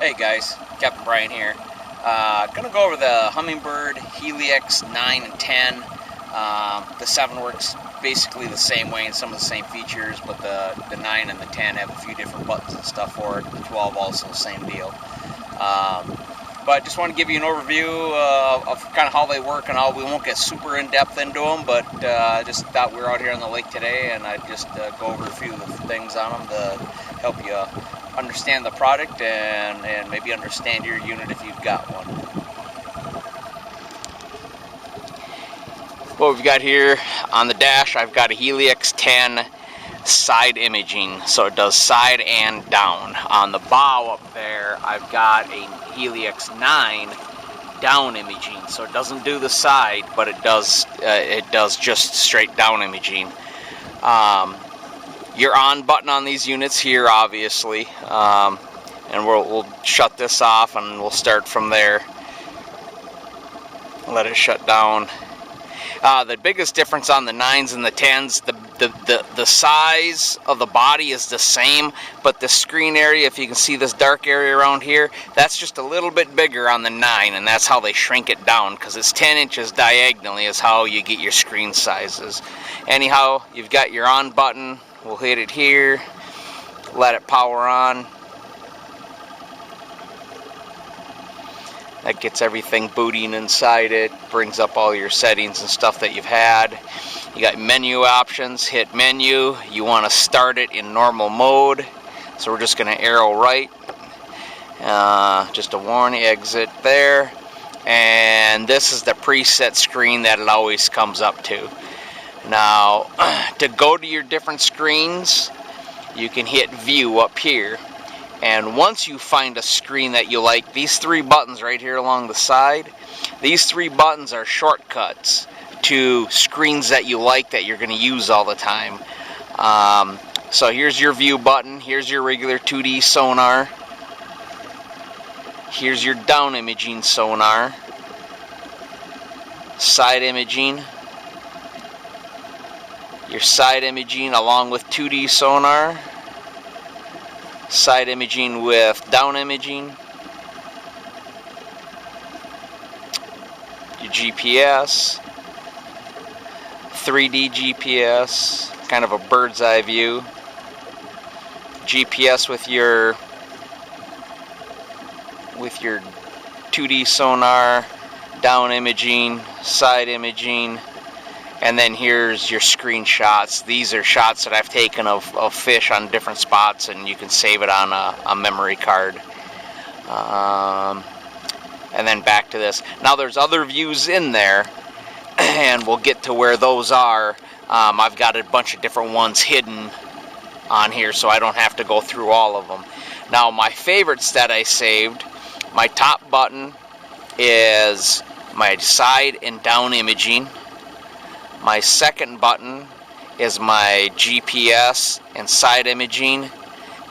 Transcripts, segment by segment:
Hey guys, Captain Brian here. Gonna go over the Humminbird Helix 9 and 10. The 7 works basically the same way and some of the same features, but the 9 and the 10 have a few different buttons and stuff for it. The 12 also the same deal. But I just want to give you an overview of kind of how they work and all. We won't get super in-depth into them, but I just thought we were out here on the lake today, and I'd just go over a few of the things on them to help you understand the product and maybe understand your unit if you've got one. What we've got here on the dash, I've got a Helix 10 side imaging, so it does side and down. On the bow up there, I've got a Helix 9 down imaging, so it doesn't do the side, but it does just straight down imaging. Your on button on these units here, obviously, and we'll shut this off and we'll start from there. Let it shut down. The biggest difference on the 9s and the 10s, the size of the body is the same, but the screen area, if you can see this dark area around here, that's just a little bit bigger on the 9, and that's how they shrink it down, because it's 10 inches diagonally is how you get your screen sizes. Anyhow, you've got your on button. We'll hit it here, let it power on. That gets everything booting inside it, brings up all your settings and stuff that you've had. You got menu options, hit menu. You want to start it in normal mode, so we're just going to arrow right. Just a warning, exit there. And this is the preset screen that it always comes up to. Now, to go to your different screens, you can hit view up here. And once you find a screen that you like, these 3 buttons right here along the side, these 3 buttons are shortcuts to screens that you like that you're going to use all the time. So here's your view button, here's your regular 2D sonar, here's your down imaging sonar, side imaging, your side imaging along with 2D sonar, side imaging with down imaging, your GPS, 3D GPS, kind of a bird's eye view, GPS with your 2D sonar, down imaging, side imaging. And then here's your screenshots. These are shots that I've taken of fish on different spots, and you can save it on a memory card. And then back to this. Now there's other views in there, and we'll get to where those are. I've got a bunch of different ones hidden on here, so I don't have to go through all of them. Now my favorites that I saved, my top button is my side and down imaging. My second button is my GPS and side imaging,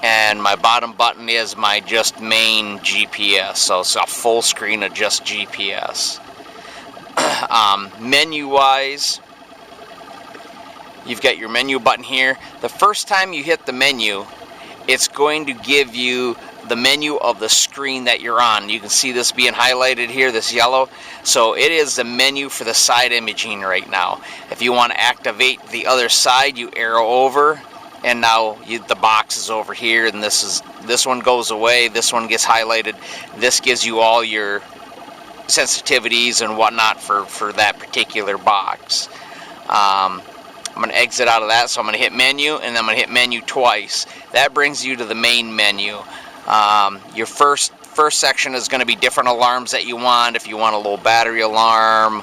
and my bottom button is my just main GPS, so it's a full screen of just GPS. Menu wise, you've got your menu button here. The first time you hit the menu, it's going to give you the menu of the screen that you're on. You can see this being highlighted here, this yellow. So it is the menu for the side imaging right now. If you want to activate the other side, you arrow over, and now the box is over here, and this one goes away, this one gets highlighted. This gives you all your sensitivities and whatnot for that particular box. I'm going to exit out of that, so I'm going to hit menu, and then I'm going to hit menu twice. That brings you to the main menu. Your first section is going to be different alarms that you want. If you want a low battery alarm,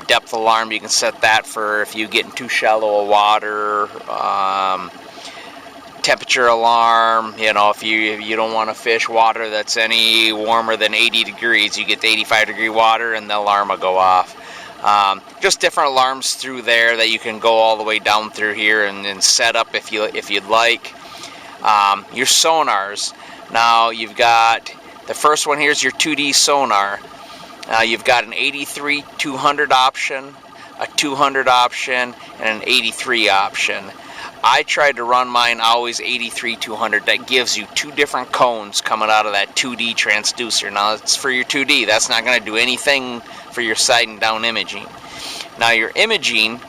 depth alarm, you can set that for if you get in too shallow of water. Temperature alarm, you know, if you don't want to fish water that's any warmer than 80 degrees, you get the 85-degree water and the alarm will go off. Just different alarms through there that you can go all the way down through here and set up if you'd like. Your sonars. Now you've got the first one here's your 2D sonar. You've got an 83-200 option, a 200 option, and an 83 option. I tried to run mine always 83 200. That gives you two different cones coming out of that 2D transducer. Now it's for your 2D. That's not going to do anything for your side and down imaging. Now your imaging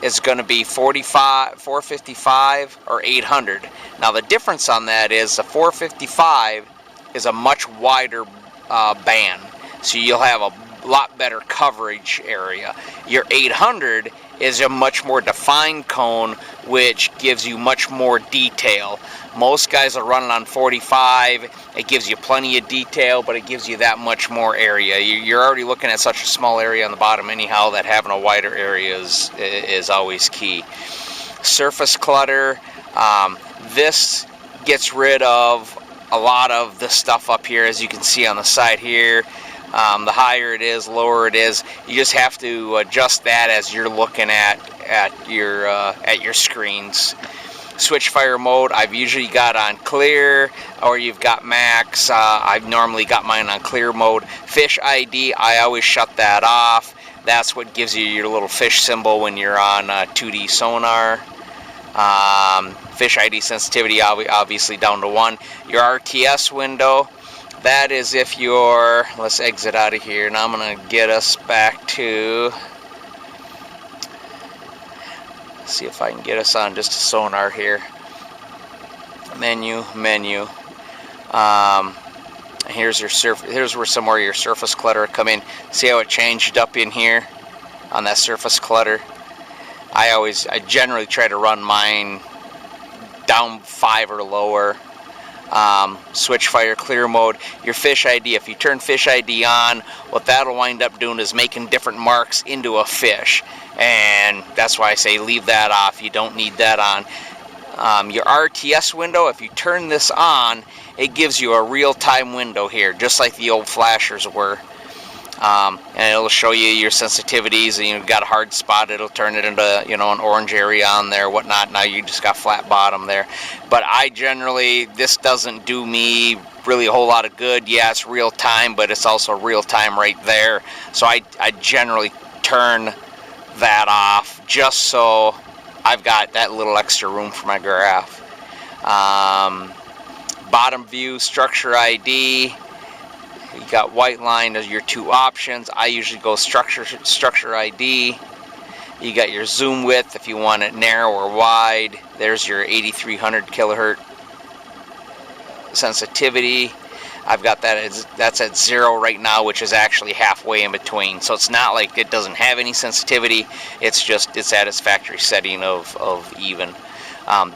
is going to be 45, 455, or 800. Now the difference on that is the 455 is a much wider band, so you'll have a lot better coverage area. Your 800 is a much more defined cone, which gives you much more detail. Most guys are running on 45. It gives you plenty of detail, but it gives you that much more area. You're already looking at such a small area on the bottom anyhow, that having a wider area is always key. Surface clutter. This gets rid of a lot of the stuff up here, as you can see on the side here. The higher it is, lower it is. You just have to adjust that as you're looking at your screens. Switch fire mode, I've usually got on clear, or you've got max. I've normally got mine on clear mode. Fish ID, I always shut that off. That's what gives you your little fish symbol when you're on 2D sonar. Fish ID sensitivity, obviously down to 1. Your RTS window, that is if you're, let's exit out of here. Now I'm going to get us back to, see if I can get us on just a sonar here. Menu. Here's your here's where some more of your surface clutter come in. See how it changed up in here on that surface clutter? I generally try to run mine down 5 or lower. Switch fire clear mode. Your fish ID, if you turn fish ID on, what that'll wind up doing is making different marks into a fish, and that's why I say leave that off. You don't need that on. Your RTS window, if you turn this on, it gives you a real-time window here, just like the old flashers were. And it'll show you your sensitivities, and you've got a hard spot, it'll turn it into, an orange area on there, whatnot. Now you just got flat bottom there. But I generally, this doesn't do me really a whole lot of good. Yeah, it's real time, but it's also real time right there. So I generally turn that off, just so I've got that little extra room for my graph. Bottom view, structure ID. You got white line as your two options. I usually go structure ID. You got your zoom width if you want it narrow or wide. There's your 8300 kilohertz sensitivity. I've got that's at 0 right now, which is actually halfway in between. So it's not like it doesn't have any sensitivity. It's at its factory setting of even.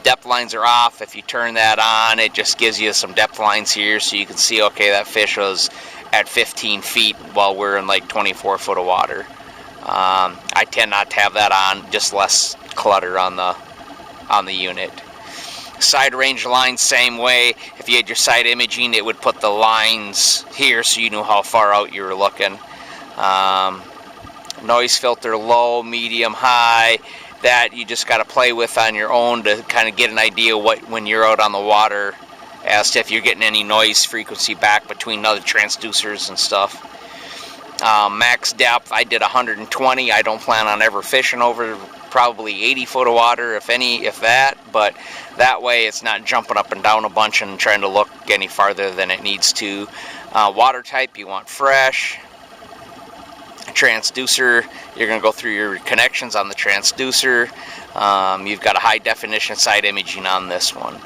Depth lines are off. If you turn that on, it just gives you some depth lines here, so you can see, okay, that fish was at 15 feet while we're in like 24 foot of water. I tend not to have that on, just less clutter on the unit. Side range lines, same way. If you had your side imaging, it would put the lines here so you knew how far out you were looking. Noise filter low, medium, high. That you just got to play with on your own to kind of get an idea when you're out on the water, as to if you're getting any noise frequency back between other transducers and stuff. Max depth, I did 120. I don't plan on ever fishing over probably 80 foot of water, if that, but that way it's not jumping up and down a bunch and trying to look any farther than it needs to. Water type, you want fresh. Transducer, you're going to go through your connections on the transducer. You've got a high definition side imaging on this one.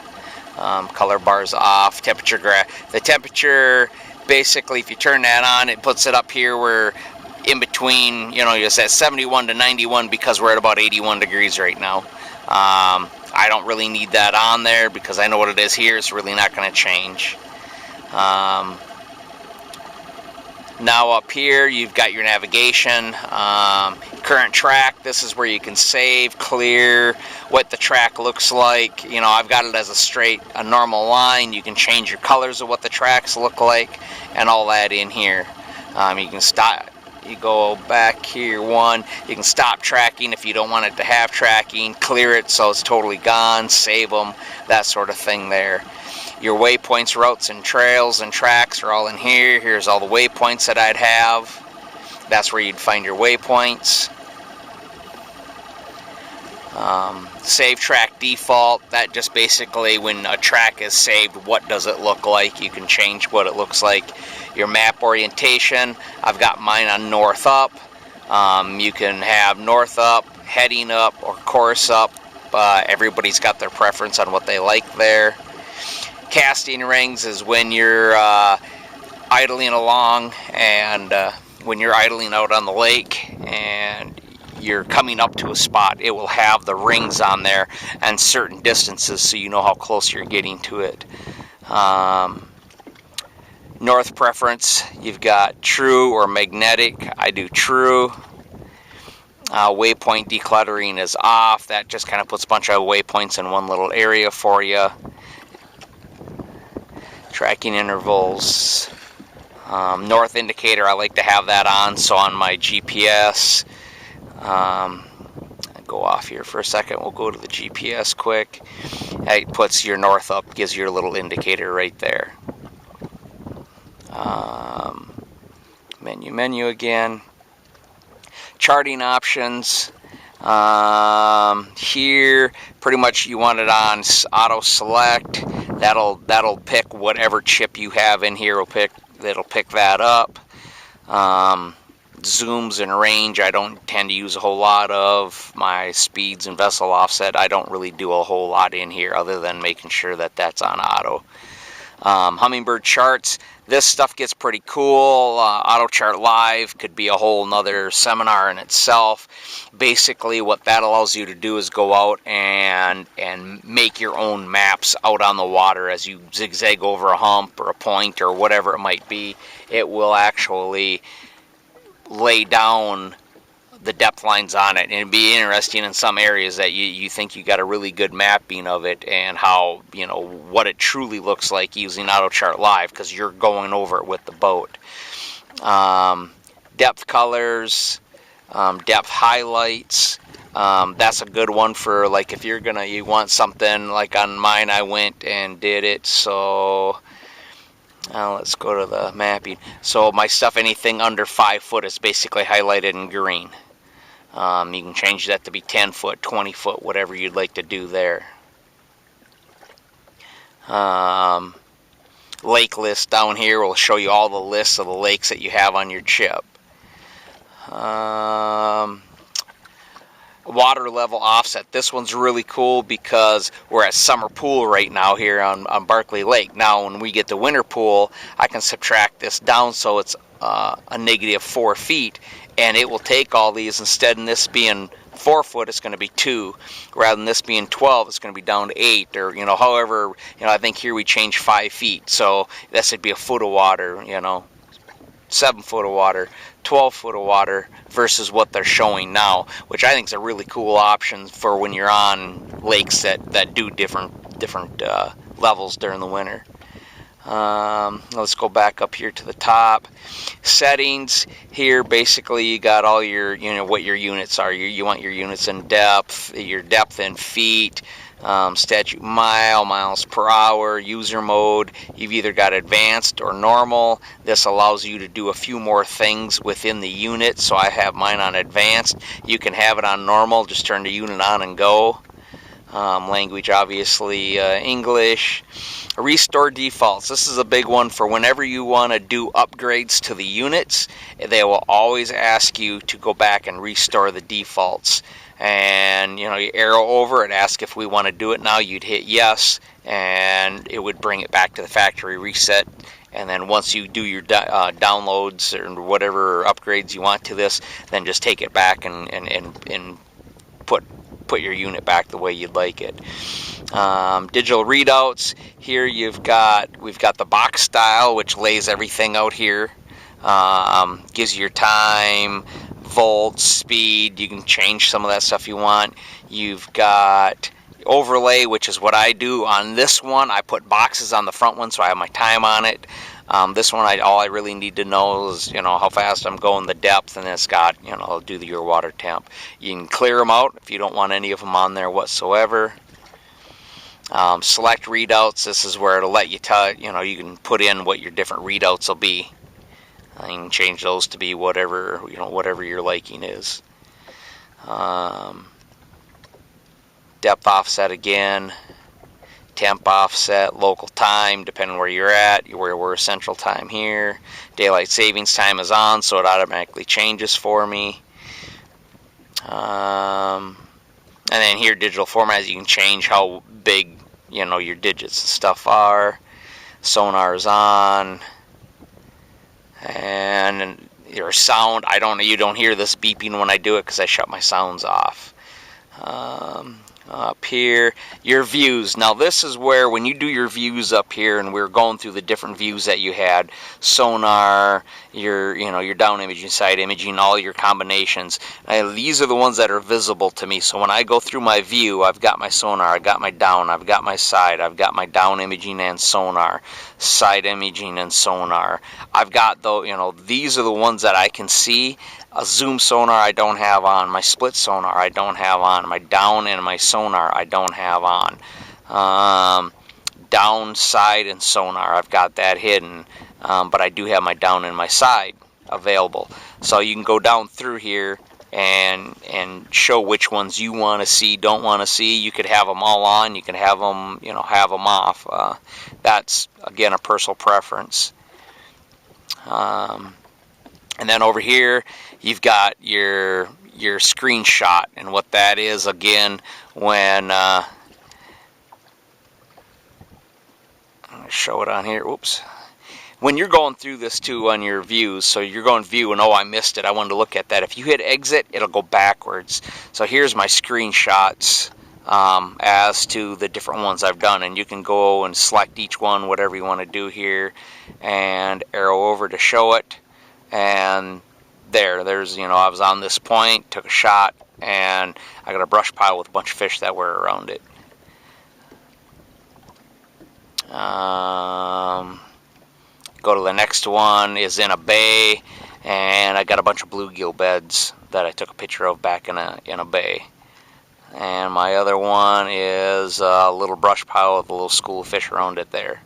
Color bars off. Temperature graph. The temperature, basically, if you turn that on, it puts it up here where in between, it's at 71 to 91 because we're at about 81 degrees right now. I don't really need that on there because I know what it is here. It's really not going to change. Now up here you've got your navigation, current track. This is where you can save, clear, what the track looks like. I've got it as a normal line. You can change your colors of what the tracks look like and all that in here. You can stop, you go back here you can stop tracking if you don't want it to have tracking, clear it so it's totally gone, save them, that sort of thing there. Your waypoints, routes, and trails and tracks are all in here. Here's all the waypoints that I'd have. That's where you'd find your waypoints. Save track default, that just basically when a track is saved, what does it look like? You can change what it looks like. Your map orientation, I've got mine on north up. You can have north up, heading up, or course up. Everybody's got their preference on what they like there. Casting rings is when you're idling along, and when you're idling out on the lake and you're coming up to a spot, it will have the rings on there and certain distances so you know how close you're getting to it. North preference, you've got true or magnetic. I do true. Waypoint decluttering is off. That just kind of puts a bunch of waypoints in one little area for you. Tracking intervals. North indicator, I like to have that on, so on my GPS, go off here for a second, we'll go to the GPS quick. It puts your north up, gives you a little indicator right there. Menu again. Charting options. Here, pretty much you want it on auto select. That'll pick whatever chip you have in here. It'll pick that up. Zooms and range, I don't tend to use a whole lot of. My speeds and vessel offset, I don't really do a whole lot in here other than making sure that that's on auto. Humminbird charts, this stuff gets pretty cool. Auto chart live could be a whole nother seminar in itself. Basically what that allows you to do is go out and make your own maps out on the water as you zigzag over a hump or a point or whatever it might be. It will actually lay down the depth lines on it, and it'd be interesting in some areas that you think you got a really good mapping of it and how, you know, what it truly looks like using AutoChart Live, because you're going over it with the boat. Depth colors, depth highlights, that's a good one for, like, if you want something, like on mine I went and did it, so let's go to the mapping. So my stuff, anything under 5 foot is basically highlighted in green. You can change that to be 10 foot, 20 foot, whatever you'd like to do there. Lake list down here will show you all the lists of the lakes that you have on your chip. Water level offset. This one's really cool because we're at summer pool right now here on Barkley Lake. Now when we get to winter pool, I can subtract this down so it's a -4 feet, and it will take all these. Instead of this being 4 foot, it's going to be 2. Rather than this being 12, it's going to be down to 8, or, you know, however, you know, I think here we changed 5 feet, so this would be a foot of water, you know, 7 foot of water, 12 foot of water versus what they're showing now, which I think is a really cool option for when you're on lakes that do different levels during the winter. Let's go back up here to the top. Settings here, basically you got all your, you know, what your units are. You want your units in depth, your depth in feet, statute miles per hour, user mode. You've either got advanced or normal. This allows you to do a few more things within the unit, so I have mine on advanced. You can have it on normal, just turn the unit on and go. Language, obviously, English. Restore defaults. This is a big one for whenever you want to do upgrades to the units. They will always ask you to go back and restore the defaults. And, you know, you arrow over it, ask if we want to do it now. You'd hit yes, and it would bring it back to the factory reset. And then once you do your downloads or whatever upgrades you want to this, then just take it back and put your unit back the way you'd like it. Digital readouts. Here we've got the box style, which lays everything out here. Gives you your time, volts, speed. You can change some of that stuff you want. You've got overlay, which is what I do on this one. I put boxes on the front one, so I have my time on it. This one, all I really need to know is, you know, how fast I'm going, the depth, and it's got, you know, I'll do your water temp. You can clear them out if you don't want any of them on there whatsoever. Select readouts. This is where it'll let you you know, you can put in what your different readouts will be. You can change those to be whatever, you know, whatever your liking is. depth offset again, temp offset, local time, depending where you're at. We're central time here. Daylight savings time is on, so it automatically changes for me. And then here, digital formats, you can change how big, you know, your digits and stuff are. Sonar is on. And your sound, you don't hear this beeping when I do it because I shut my sounds off. Up here, your views. Now this is where, when you do your views up here, and we're going through the different views that you had, sonar, your down imaging, side imaging, all your combinations. These are the ones that are visible to me. So when I go through my view, I've got my sonar, I've got my down, I've got my side, I've got my down imaging and sonar, side imaging and sonar. I've got these are the ones that I can see. A zoom sonar I don't have on. My split sonar I don't have on. My down and my sonar I don't have on. Down, side, and sonar, I've got that hidden. But I do have my down and my side available. So you can go down through here and show which ones you want to see, don't want to see. You could have them all on. You can have them, have them off. That's, again, a personal preference. And then over here, you've got your screenshot, and what that is, again, when I'm going to show it on here. Whoops. When you're going through this too on your views, so you're going view and I missed it, I wanted to look at that. If you hit exit, it'll go backwards. So here's my screenshots as to the different ones I've done, and you can go and select each one, whatever you want to do here, and arrow over to show it. And there's, I was on this point, took a shot, and I got a brush pile with a bunch of fish that were around it. Go to the next one, is in a bay, and I got a bunch of bluegill beds that I took a picture of back in a bay. And my other one is a little brush pile with a little school of fish around it there.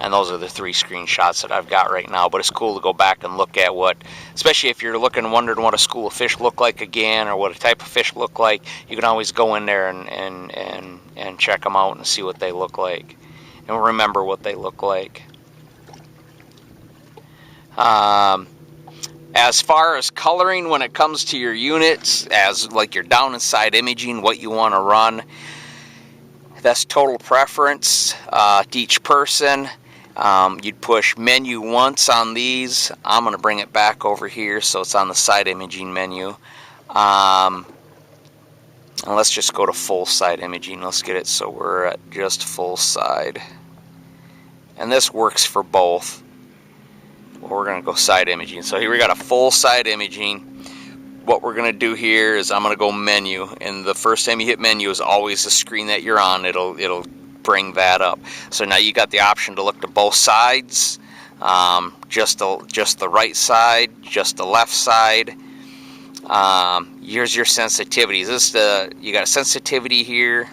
And those are the 3 screenshots that I've got right now. But it's cool to go back and look at what, especially if you're wondering what a school of fish look like again, or what a type of fish look like, you can always go in there and check them out and see what they look like. And remember what they look like. As far as coloring when it comes to your units, as like your down and side imaging, what you want to run, that's total preference to each person. You'd push menu once on these. I'm going to bring it back over here so it's on the side imaging menu. And let's just go to full side imaging. Let's get it so we're at just full side. And this works for both. Well, we're going to go side imaging. So here we got a full side imaging. What we're going to do here is I'm going to go menu. And the first time you hit menu is always the screen that you're on. It'll bring that up. So now you got the option to look to both sides. Just the right side, just the left side. Here's your sensitivities. You got a sensitivity here,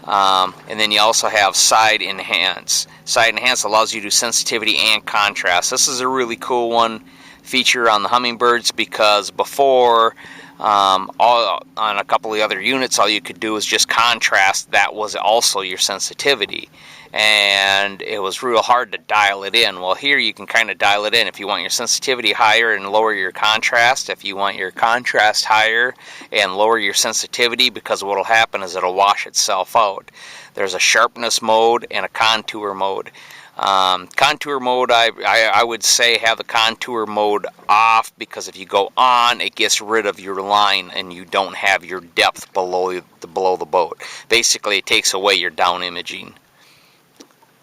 and then you also have side enhance. Side enhance allows you to do sensitivity and contrast. This is a really cool feature on the Humminbirds, because before on a couple of the other units, all you could do was just contrast. That was also your sensitivity, and it was real hard to dial it in. Well, here you can kind of dial it in. If you want your sensitivity higher and lower your contrast, if you want your contrast higher and lower your sensitivity, because what will happen is it'll wash itself out. There's a sharpness mode and a contour mode. Contour mode, I would say have the contour mode off, because if you go on, it gets rid of your line and you don't have your depth below the boat. Basically, it takes away your down imaging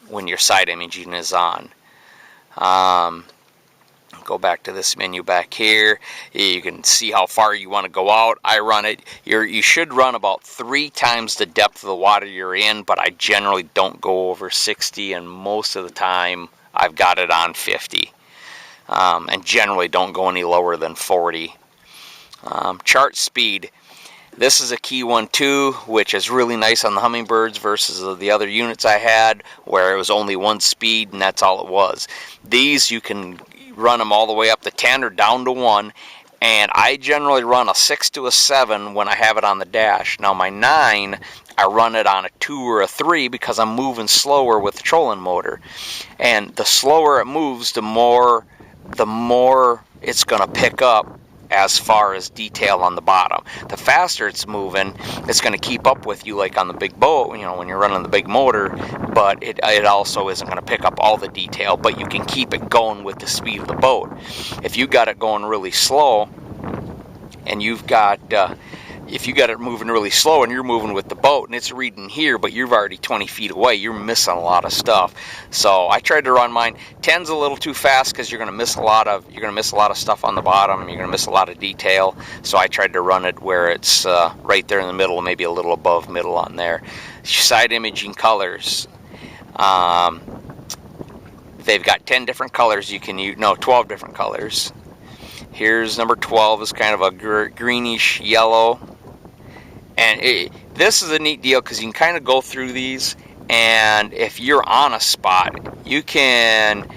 when your side imaging is on. Go back to this menu back here. You can see how far you want to go out. I run it. You should run about 3 times the depth of the water you're in, but I generally don't go over 60, and most of the time I've got it on 50. And generally don't go any lower than 40. Chart speed. This is a key one too, which is really nice on the Humminbirds versus the other units I had, where it was only 1 speed and that's all it was. These you can run them all the way up to 10 or down to 1, And I generally run a 6 to a 7 when I have it on the dash. Now my 9, I run it on a 2 or a 3 because I'm moving slower with the trolling motor. And the slower it moves, the more it's going to pick up as far as detail on the bottom. The faster it's moving, it's going to keep up with you like on the big boat, you know, when you're running the big motor, but it also isn't going to pick up all the detail, but you can keep it going with the speed of the boat. If you got it going really slow, and if you got it moving really slow and you're moving with the boat and it's reading here, but you're already 20 feet away, you're missing a lot of stuff. So I tried to run mine. 10's a little too fast because you're going to miss a lot of stuff on the bottom. You're going to miss a lot of detail. So I tried to run it where it's right there in the middle, maybe a little above middle on there. Side imaging colors. They've got 10 different colors you can use. No, 12 different colors. Here's number 12 is kind of a greenish yellow. And this is a neat deal because you can kind of go through these, and if you're on a spot, you can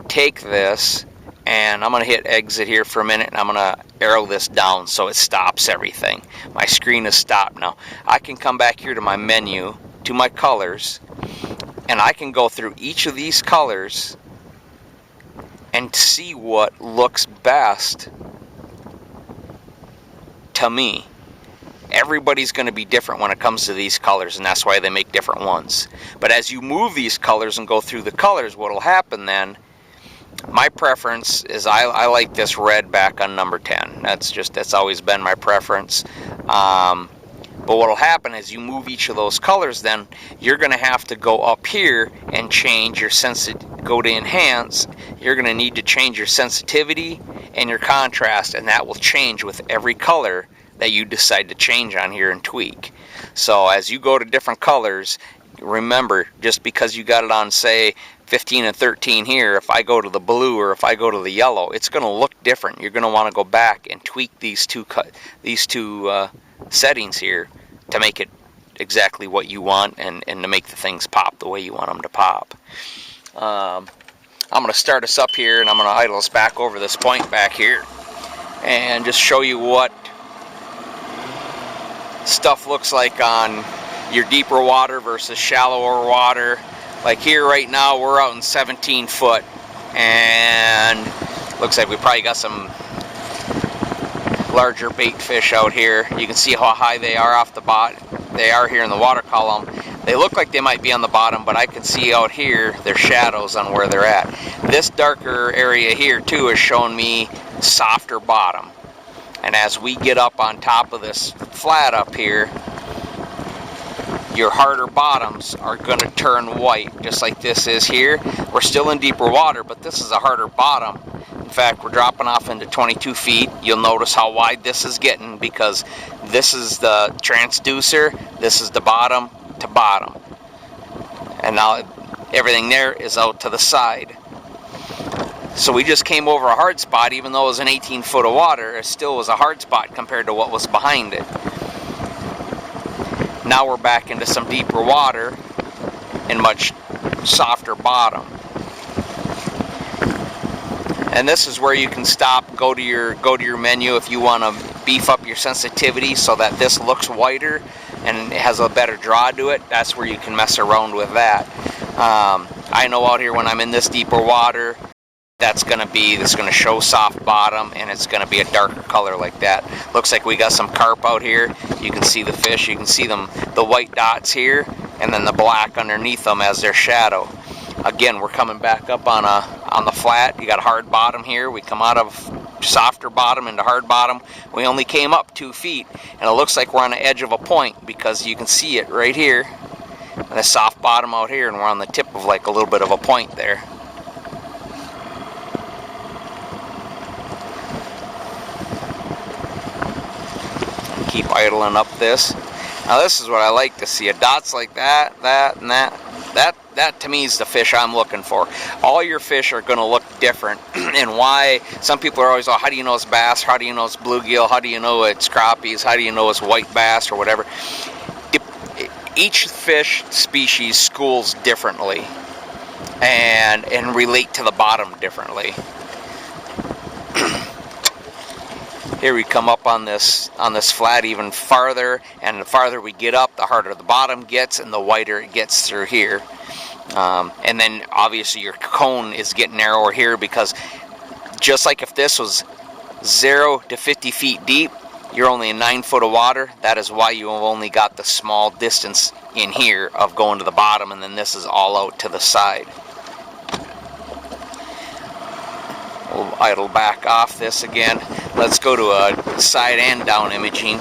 take this, and I'm going to hit exit here for a minute, and I'm going to arrow this down so it stops everything. My screen is stopped now. I can come back here to my menu, to my colors, and I can go through each of these colors and see what looks best to me. Everybody's going to be different when it comes to these colors, and that's why they make different ones. But as you move these colors and go through the colors, what will happen then, my preference is I like this red back on number 10. That's always been my preference. But what will happen is you move each of those colors, then you're going to have to go up here and change your go to enhance. You're going to need to change your sensitivity and your contrast, and that will change with every color that you decide to change on here and tweak. So as you go to different colors, remember, just because you got it on, say, 15 and 13 here, if I go to the blue or if I go to the yellow, it's going to look different. You're going to want to go back and tweak these two settings here to make it exactly what you want and to make the things pop the way you want them to pop. I'm going to start us up here, and I'm going to idle us back over this point back here and just show you what stuff looks like on your deeper water versus shallower water. Like here right now we're out in 17 foot, and looks like we probably got some larger bait fish out here. You can see how high they are off the bottom. They are here in the water column. They look like they might be on the bottom, but I can see out here their shadows on where they're at. This darker area here too is showing me softer bottom. And as we get up on top of this flat up here, your harder bottoms are going to turn white, just like this is here. We're still in deeper water, but this is a harder bottom. In fact, we're dropping off into 22 feet. You'll notice how wide this is getting because this is the transducer, this is the bottom to bottom. And now everything there is out to the side. So we just came over a hard spot, even though it was an 18 foot of water, it still was a hard spot compared to what was behind it. Now we're back into some deeper water and much softer bottom. And this is where you can stop, go to your menu if you want to beef up your sensitivity so that this looks whiter and it has a better draw to it. That's where you can mess around with that. I know out here when I'm in this deeper water, that's going to show soft bottom, and it's going to be a darker color like that. Looks like we got some carp out here. You can see the fish. You can see them, the white dots here, and then the black underneath them as their shadow. Again, we're coming back up on the flat. You got a hard bottom here. We come out of softer bottom into hard bottom. We only came up 2 feet, and it looks like we're on the edge of a point because you can see it right here, and a soft bottom out here, and we're on the tip of like a little bit of a point there. Keep idling up this. Now this is what I like to see. Dots like that, and that. That to me is the fish I'm looking for. All your fish are going to look different. And why? Some people are always, oh, how do you know it's bass? How do you know it's bluegill? How do you know it's crappies? How do you know it's white bass or whatever? Each fish species schools differently and relate to the bottom differently. Here we come up on this flat even farther, and the farther we get up, the harder the bottom gets and the wider it gets through here. And then obviously your cone is getting narrower here, because just like if this was 0 to 50 feet deep, you're only in 9 foot of water. That is why you have only got the small distance in here of going to the bottom, and then this is all out to the side. We'll idle back off this again. Let's go to a side and down imaging.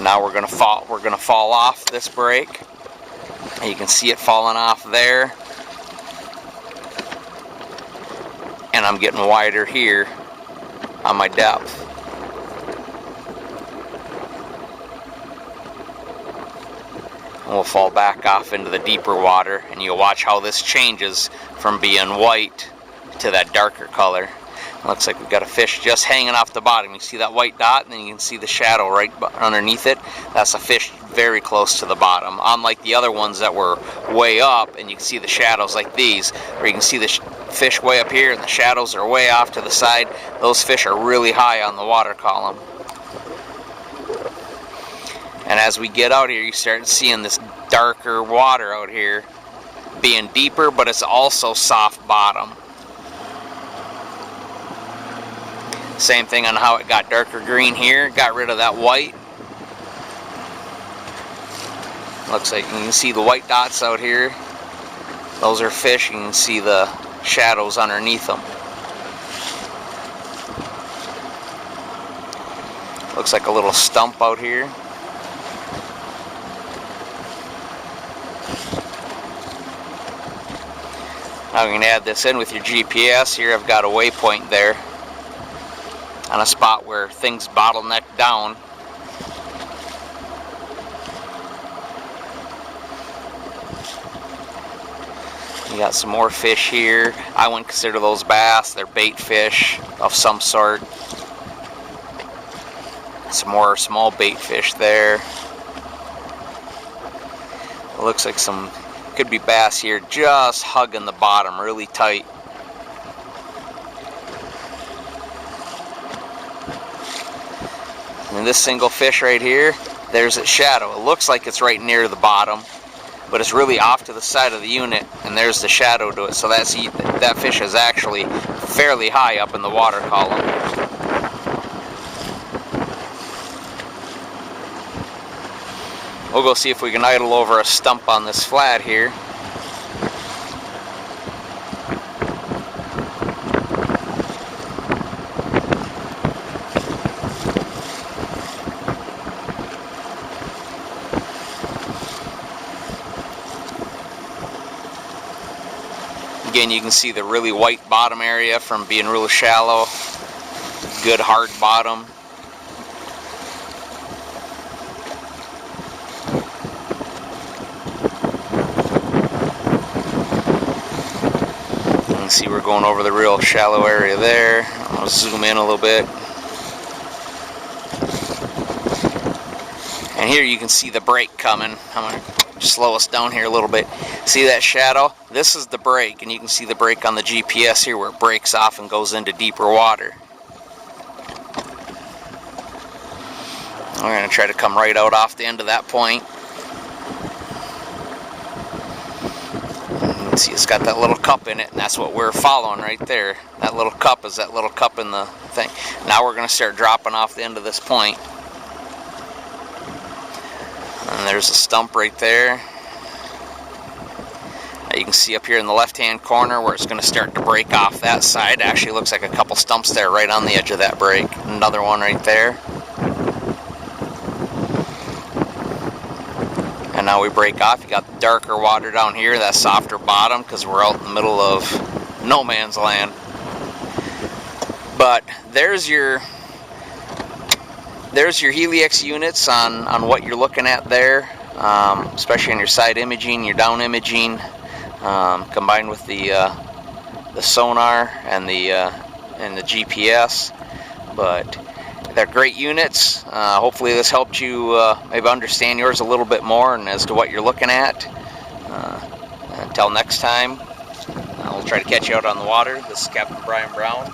Now we're gonna fall off this break. You can see it falling off there, and I'm getting wider here on my depth. And we'll fall back off into the deeper water, and you'll watch how this changes from being white to that darker color. Looks like we've got a fish just hanging off the bottom. You see that white dot, and then you can see the shadow right underneath it. That's a fish very close to the bottom. Unlike the other ones that were way up, and you can see the shadows like these, where you can see the fish way up here and the shadows are way off to the side. Those fish are really high on the water column. And as we get out here, you start seeing this darker water out here being deeper, but it's also soft bottom. Same thing on how it got darker green here, got rid of that white. Looks like you can see the white dots out here. Those are fish. You can see the shadows underneath them. Looks like a little stump out here. Now you can add this in with your GPS. Here I've got a waypoint there on a spot where things bottleneck down. You got some more fish here. I wouldn't consider those bass. They're bait fish of some sort. Some more small bait fish there. It looks like some, could be bass here, just hugging the bottom really tight. And this single fish right here, there's its shadow. It looks like it's right near the bottom, but it's really off to the side of the unit, and there's the shadow to it. So that fish is actually fairly high up in the water column. We'll go see if we can idle over a stump on this flat here. Again, you can see the really white bottom area from being really shallow. Good hard bottom. You can see we're going over the real shallow area there. I'll zoom in a little bit. And here you can see the break coming. I'm going to slow us down here a little bit. See that shadow? This is the break, and you can see the break on the GPS here where it breaks off and goes into deeper water. We're going to try to come right out off the end of that point. You can see it's got that little cup in it, and that's what we're following right there. That little cup is that little cup in the thing. Now we're going to start dropping off the end of this point. And there's a stump right there. You can see up here in the left-hand corner where it's going to start to break off that side. Actually looks like a couple stumps there right on the edge of that break. Another one right there. And now we break off. You got the darker water down here, that softer bottom, because we're out in the middle of no man's land. But there's your Helix units on what you're looking at there, especially on your side imaging, your down imaging, combined with the sonar and the GPS. But they're great units. Hopefully this helped you maybe understand yours a little bit more and as to what you're looking at. Until next time, we'll try to catch you out on the water. This is Captain Brian Brown.